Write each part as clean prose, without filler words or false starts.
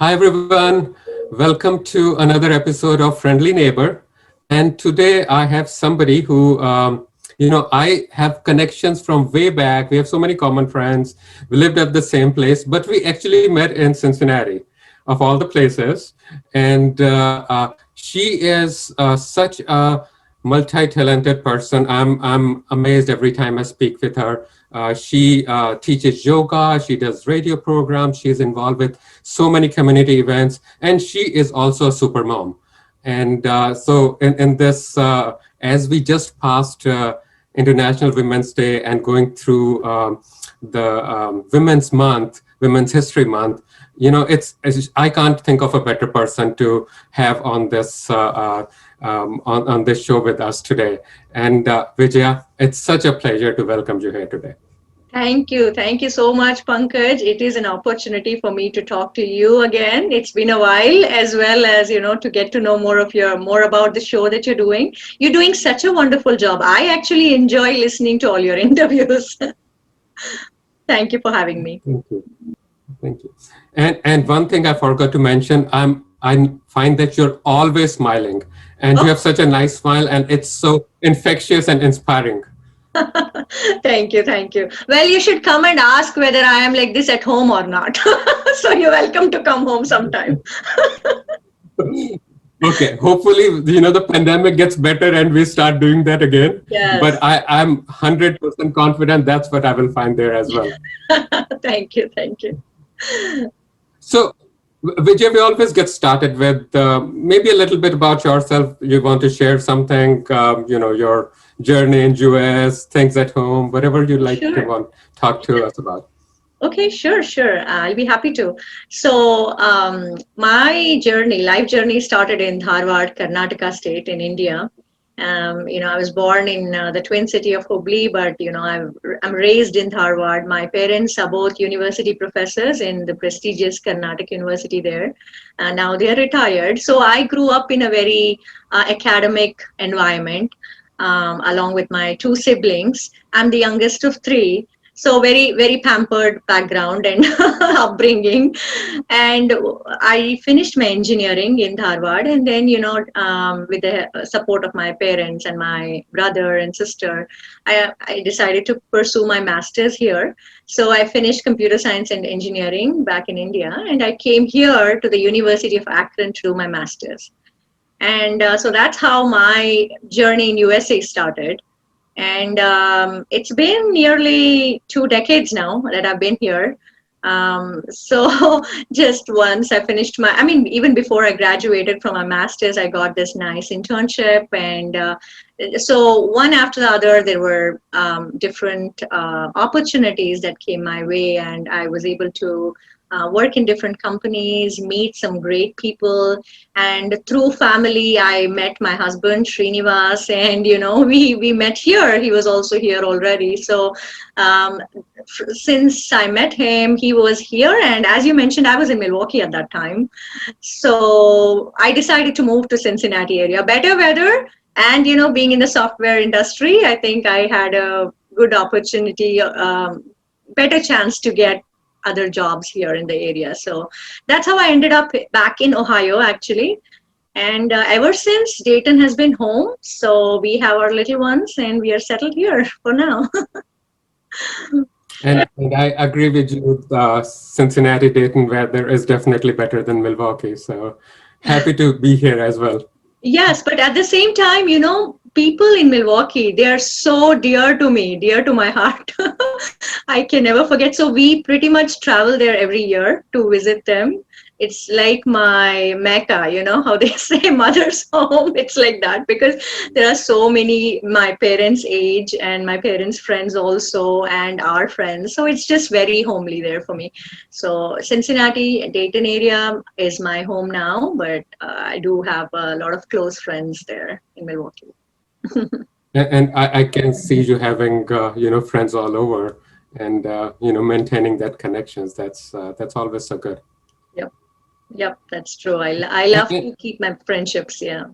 Hi, everyone. Welcome to another episode of Friendly Neighbor. And today I have somebody who, I have connections from way back. We have so many common friends. We lived at the same place, but we actually met in Cincinnati, of all the places. And she is such a multi-talented person. I'm amazed every time I speak with her. She teaches yoga. She does radio programs. She's involved with so many community events, and she is also a super mom. And so, in this, as we just passed International Women's Day and going through the Women's Month, Women's History Month, I can't think of a better person to have on this on this show with us today. And Vijaya, it's such a pleasure to welcome you here today. Thank you. Thank you so much, Pankaj. It is an opportunity for me to talk to you again. It's been a while, as well as, to get to know more about the show that you're doing. You're doing such a wonderful job. I actually enjoy listening to all your interviews. Thank you for having me. Thank you. Thank you. And one thing I forgot to mention, I find that you're always smiling, and you have Oh, such a nice smile, and it's so infectious and inspiring. thank you. Thank you. Well, you should come and ask whether I am like this at home or not. So you're welcome to come home sometime. Okay, hopefully, the pandemic gets better and we start doing that again. But Yes. I'm 100% confident that's what I will find there as well. Thank you. Thank you. So, Vijay, we always get started with maybe a little bit about yourself. You want to share something, your journey in US, things at home, whatever you like to Sure. talk to us about. Okay, sure. I'll be happy to. So, my life journey started in Dharwad, Karnataka state in India. I was born in the twin city of Hubli, but, I'm raised in Dharwad. My parents are both university professors in the prestigious Karnataka University there. Now they are retired. So, I grew up in a very academic environment along with my two siblings. I'm the youngest of three, so very pampered background and upbringing. And I finished my engineering in Dharwad, and then with the support of my parents and my brother and sister, I decided to pursue my masters here. So I finished computer science and engineering back in India, and I came here to the University of Akron to do my masters. And so that's how my journey in USA started. And it's been nearly 2 decades now that I've been here. So just once I finished even before I graduated from my master's, I got this nice internship. And so one after the other, there were different opportunities that came my way, and I was able to work in different companies, meet some great people, and through family I met my husband Srinivas, and we met here. He was also here already. So um, since I met him, he was here, and as you mentioned, I was in Milwaukee at that time. So I decided to move to Cincinnati area. Better weather, and being in the software industry, I think I had a good opportunity, better chance to get other jobs here in the area. So that's how I ended up back in Ohio, actually. And ever since, Dayton has been home. So we have our little ones, and we are settled here for now. And I agree with you. Cincinnati Dayton weather is definitely better than Milwaukee. So happy to be here as well. Yes, but at the same time, people in Milwaukee, they are so dear to me, dear to my heart. I can never forget. So we pretty much travel there every year to visit them. It's like my Mecca, how they say mother's home. It's like that because there are so many my parents' age and my parents' friends also and our friends. So it's just very homely there for me. So Cincinnati, Dayton area is my home now, but I do have a lot of close friends there in Milwaukee. And I can see you having friends all over, and maintaining that connections. That's always so good. Yep, yep, that's true. I And, love and, to keep my friendships. Yeah.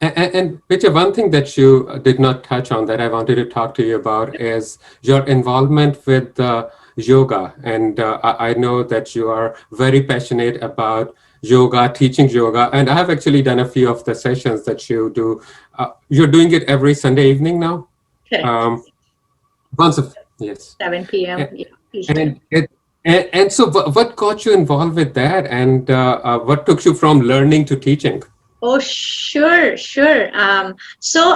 and Vijay, one thing that you did not touch on that I wanted to talk to you about is your involvement with yoga. And I know that you are very passionate about yoga, teaching yoga. And I have actually done a few of the sessions that you do. You're doing it every Sunday evening now? Correct. Um, once of, yes. 7 p.m. And, Yeah, Eastern. and so what got you involved with that? And what took you from learning to teaching? Oh, sure, sure. So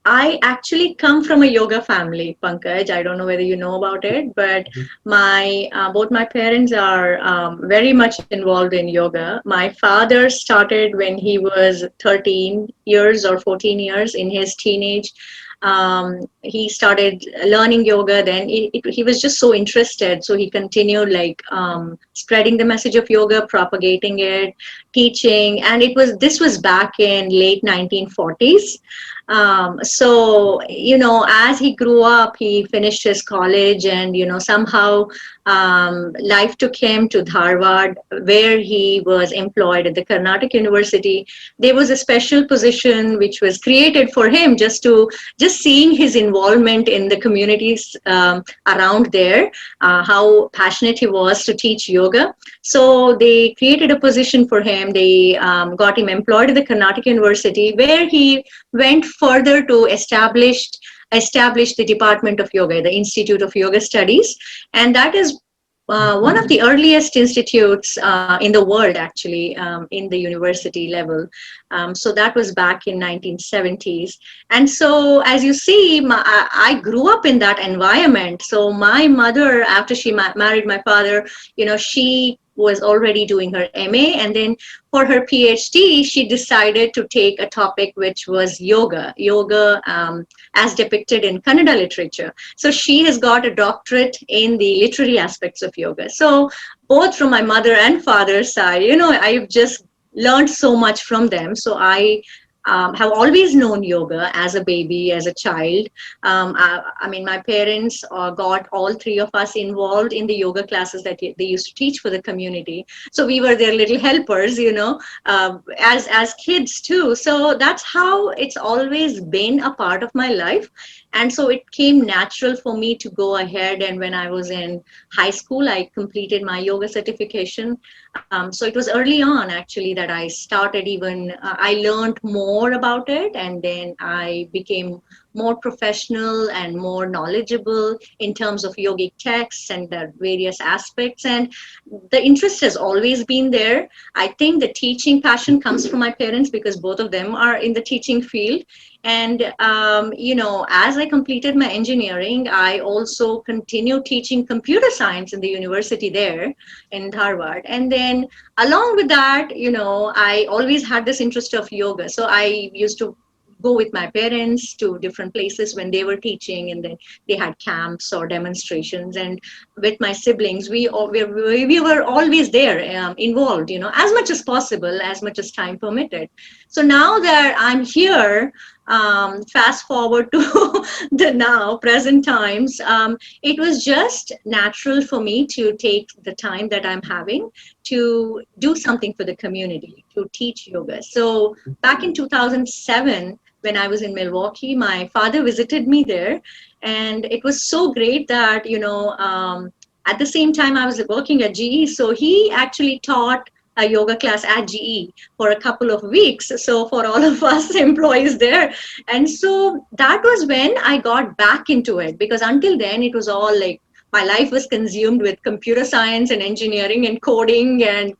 I actually come from a yoga family, Pankaj. I don't know whether you know about it, but my both my parents are very much involved in yoga. My father started when he was 13 years or 14 years in his teenage. He started learning yoga. Then he was just so interested, so he continued like spreading the message of yoga, propagating it, teaching, and this was back in late 1940s. So as he grew up, he finished his college, and somehow life took him to Dharwad, where he was employed at the Karnataka University. There was a special position which was created for him, just seeing his involvement in the communities around there, how passionate he was to teach yoga. So they created a position for him. They got him employed at the Karnataka University, where he went further to establish the Department of Yoga, the Institute of Yoga Studies, and that is one of the earliest institutes in the world, actually, in the university level. So that was back in 1970s. And so, as you see, I grew up in that environment. So my mother, after she married my father, she was already doing her MA, and then for her PhD, she decided to take a topic which was yoga as depicted in Kannada literature. So she has got a doctorate in the literary aspects of yoga. So both from my mother and father's side, I've just learned so much from them. So I have always known yoga as a baby, as a child. I mean, my parents got all three of us involved in the yoga classes that they used to teach for the community. So we were their little helpers, as kids too. So that's how it's always been a part of my life. And so it came natural for me to go ahead. And when I was in high school, I completed my yoga certification. So it was early on, actually, that I started I learned more about it, and then I became more professional and more knowledgeable in terms of yogic texts and the various aspects. And the interest has always been there. I think the teaching passion comes from my parents, because both of them are in the teaching field. And as I completed my engineering, I also continued teaching computer science in the university there in Dharwad. And then along with that, I always had this interest of yoga. So I used to go with my parents to different places when they were teaching, and then they had camps or demonstrations. And with my siblings, we were always there, involved, as much as possible, as much as time permitted. So now that I'm here, fast forward to the now present times, it was just natural for me to take the time that I'm having to do something for the community, to teach yoga. So back in 2007, when I was in Milwaukee, my father visited me there, and it was so great that at the same time I was working at GE, so he actually taught a yoga class at GE for a couple of weeks. So for all of us employees there, and so that was when I got back into it, because until then it was all like my life was consumed with computer science and engineering and coding and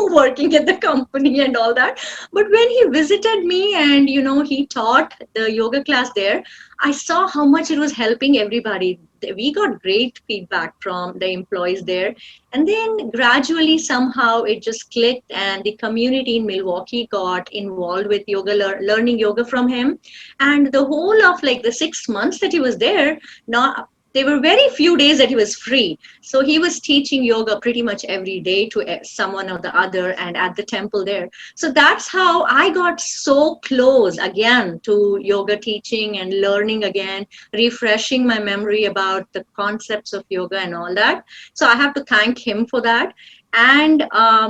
working at the company and all that. But when he visited me and he taught the yoga class there, I saw how much it was helping everybody. We got great feedback from the employees there. And then gradually somehow it just clicked, and the community in Milwaukee got involved with yoga, learning yoga from him. And the whole of like the 6 months that he was there, now there were very few days that he was free. So he was teaching yoga pretty much every day to someone or the other, and at the temple there. So that's how I got so close again to yoga teaching and learning again, refreshing my memory about the concepts of yoga and all that. So I have to thank him for that. And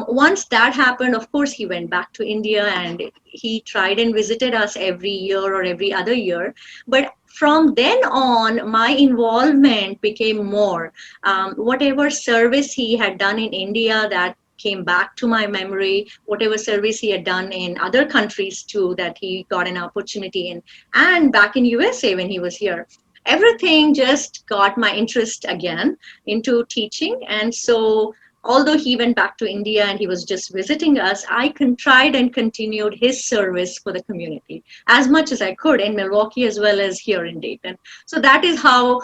once that happened, of course, he went back to India, and he tried and visited us every year or every other year. But from then on, my involvement became more. Whatever service he had done in India, that came back to my memory. Whatever service he had done in other countries too, that he got an opportunity in, and back in USA when he was here, everything just got my interest again into teaching. And so although he went back to India and he was just visiting us, I tried and continued his service for the community as much as I could in Milwaukee as well as here in Dayton. So that is how,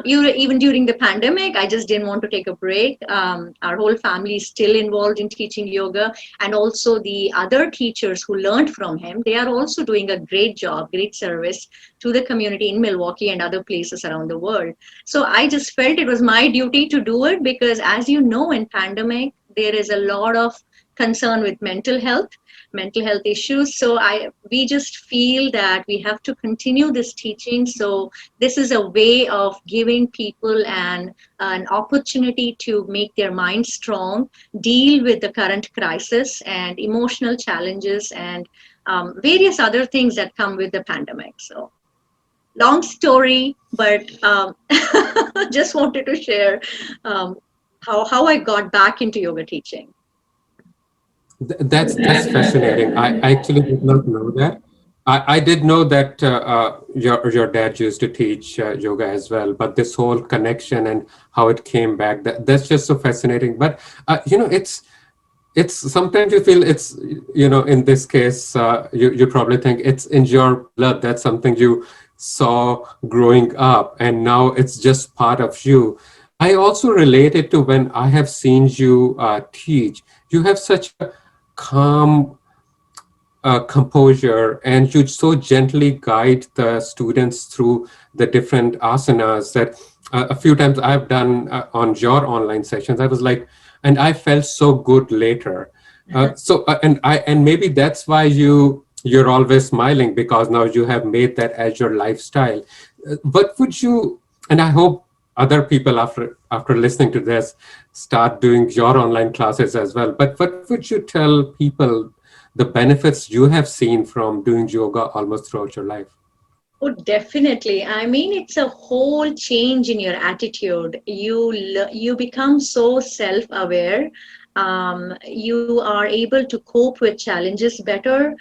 even during the pandemic, I just didn't want to take a break. Our whole family is still involved in teaching yoga, and also the other teachers who learned from him, they are also doing a great job, great service to the community in Milwaukee and other places around the world. So I just felt it was my duty to do it, because as you know, in pandemic, there is a lot of concern with mental health issues. So we just feel that we have to continue this teaching. So this is a way of giving people an opportunity to make their mind strong, deal with the current crisis and emotional challenges, and various other things that come with the pandemic. So long story, but just wanted to share how I got back into yoga teaching. That's fascinating. I actually did not know that. I did know that your dad used to teach yoga as well, but this whole connection and how it came back, that's just so fascinating. But it's sometimes you feel it's, in this case, you probably think it's in your blood. That's something you saw growing up, and now it's just part of you. I also relate it to when I have seen you teach. You have such a calm composure, and you so gently guide the students through the different asanas that a few times I've done on your online sessions. I was like, and I felt so good later. And maybe that's why you're always smiling, because now you have made that as your lifestyle. What would you, and I hope other people after listening to this start doing your online classes as well. But what would you tell people the benefits you have seen from doing yoga almost throughout your life? Oh, definitely. I mean, it's a whole change in your attitude. You become so self-aware. You are able to cope with challenges better.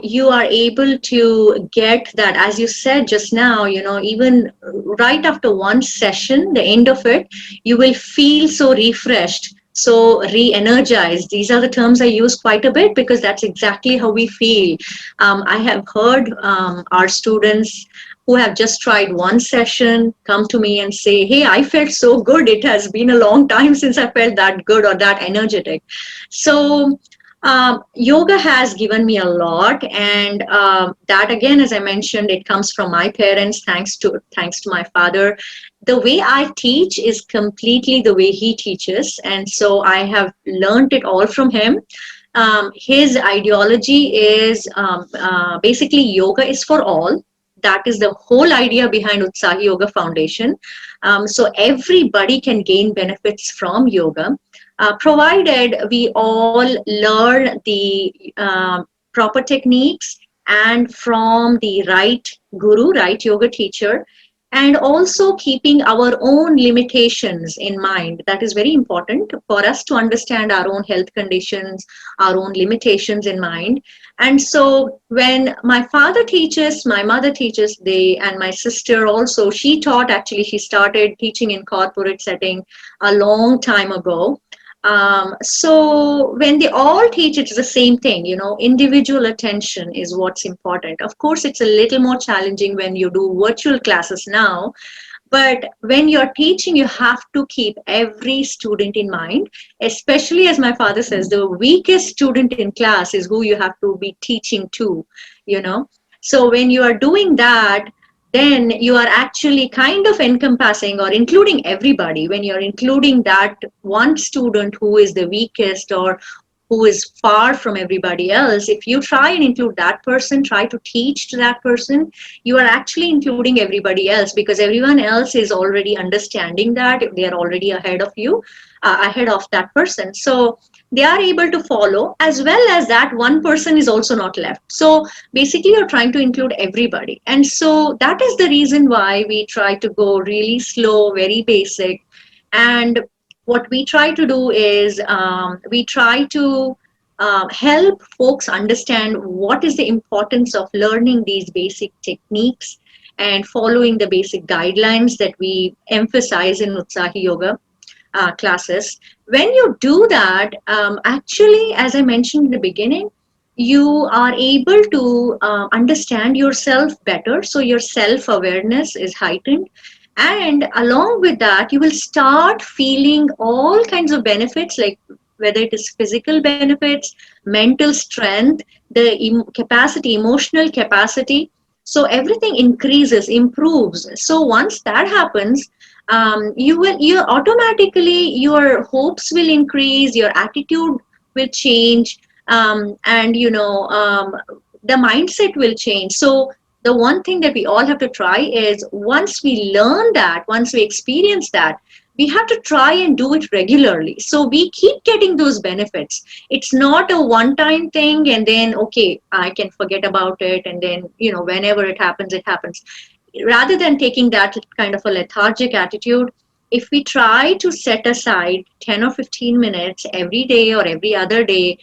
You are able to get that, as you said just now, even right after one session, the end of it, you will feel so refreshed, so re-energized. These are the terms I use quite a bit because that's exactly how we feel. I have heard our students who have just tried one session come to me and say, hey, I felt so good. It has been a long time since I felt that good or that energetic. So yoga has given me a lot, and that, again, as I mentioned, it comes from my parents. Thanks to my father. The way I teach is completely the way he teaches, and so I have learned it all from him. His ideology is basically yoga is for all. That is the whole idea behind Utsahi Yoga Foundation. So everybody can gain benefits from yoga, provided we all learn the proper techniques and from the right guru, right yoga teacher, and also keeping our own limitations in mind. That is very important for us to understand our own health conditions, our own limitations in mind. And so when my father teaches, my mother teaches, and my sister also, she taught, actually she started teaching in corporate setting a long time ago. So when they all teach, it's the same thing, individual attention is what's important. Of course, it's a little more challenging when you do virtual classes now, but when you're teaching, you have to keep every student in mind, especially, as my father says, the weakest student in class is who you have to be teaching to. So when you are doing that, then you are actually kind of encompassing or including everybody. When you're including that one student who is the weakest or who is far from everybody else, if you try and include that person, try to teach to that person, you are actually including everybody else, because everyone else is already understanding that they are already ahead of you, ahead of that person. So they are able to follow, as well as that one person is also not left. So basically you're trying to include everybody, and so that is the reason why we try to go really slow, very basic. And what we try to do is we try to help folks understand what is the importance of learning these basic techniques and following the basic guidelines that we emphasize in Utsahi Yoga classes. When you do that, actually, as I mentioned in the beginning, you are able to understand yourself better. So your self awareness is heightened. And along with that, you will start feeling all kinds of benefits, like whether it is physical benefits, mental strength, the capacity, emotional capacity. So everything increases, improves. So once that happens, you automatically, your hopes will increase, your attitude will change, and the mindset will change. So the one thing that we all have to try is, once we learn that, once we experience that, we have to try and do it regularly, so we keep getting those benefits. It's not a one time thing and then okay, I can forget about it, and then whenever it happens, it happens. Rather than taking that kind of a lethargic attitude, if we try to set aside 10 or 15 minutes every day or every other day,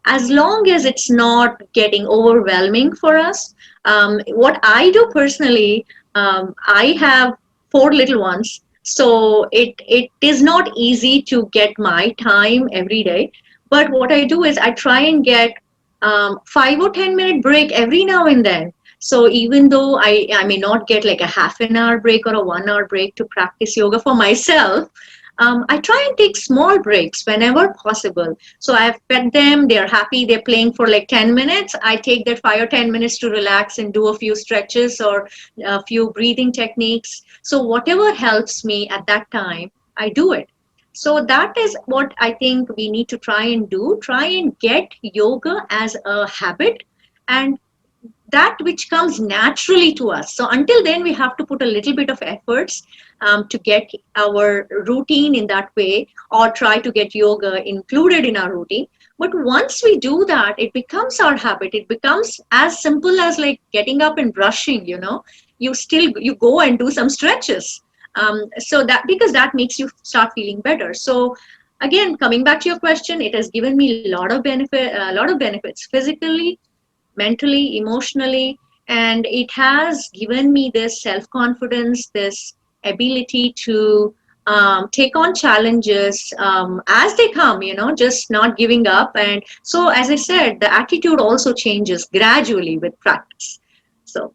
as long as it's not getting overwhelming for us. What I do personally, I have 4 little ones, so it is not easy to get my time every day. But what I do is I try and get 5 or 10 minute break every now and then. So even though I may not get like a half an hour break or a 1 hour break to practice yoga for myself, I try and take small breaks whenever possible. So I've fed them, they're happy, they're playing for like 10 minutes. I take that 5 or 10 minutes to relax and do a few stretches or a few breathing techniques. So whatever helps me at that time, I do it. So that is what I think we need to try and do. Try and get yoga as a habit, and that which comes naturally to us. So until then, we have to put a little bit of efforts to get our routine in that way, or try to get yoga included in our routine. But once we do that, it becomes our habit. It becomes as simple as like getting up and brushing. You go and do some stretches. So that, because that makes you start feeling better. So again, coming back to your question, it has given me a lot of benefits physically, mentally, emotionally, and it has given me this self confidence, this ability to take on challenges as they come, just not giving up. And so, as I said, the attitude also changes gradually with practice. So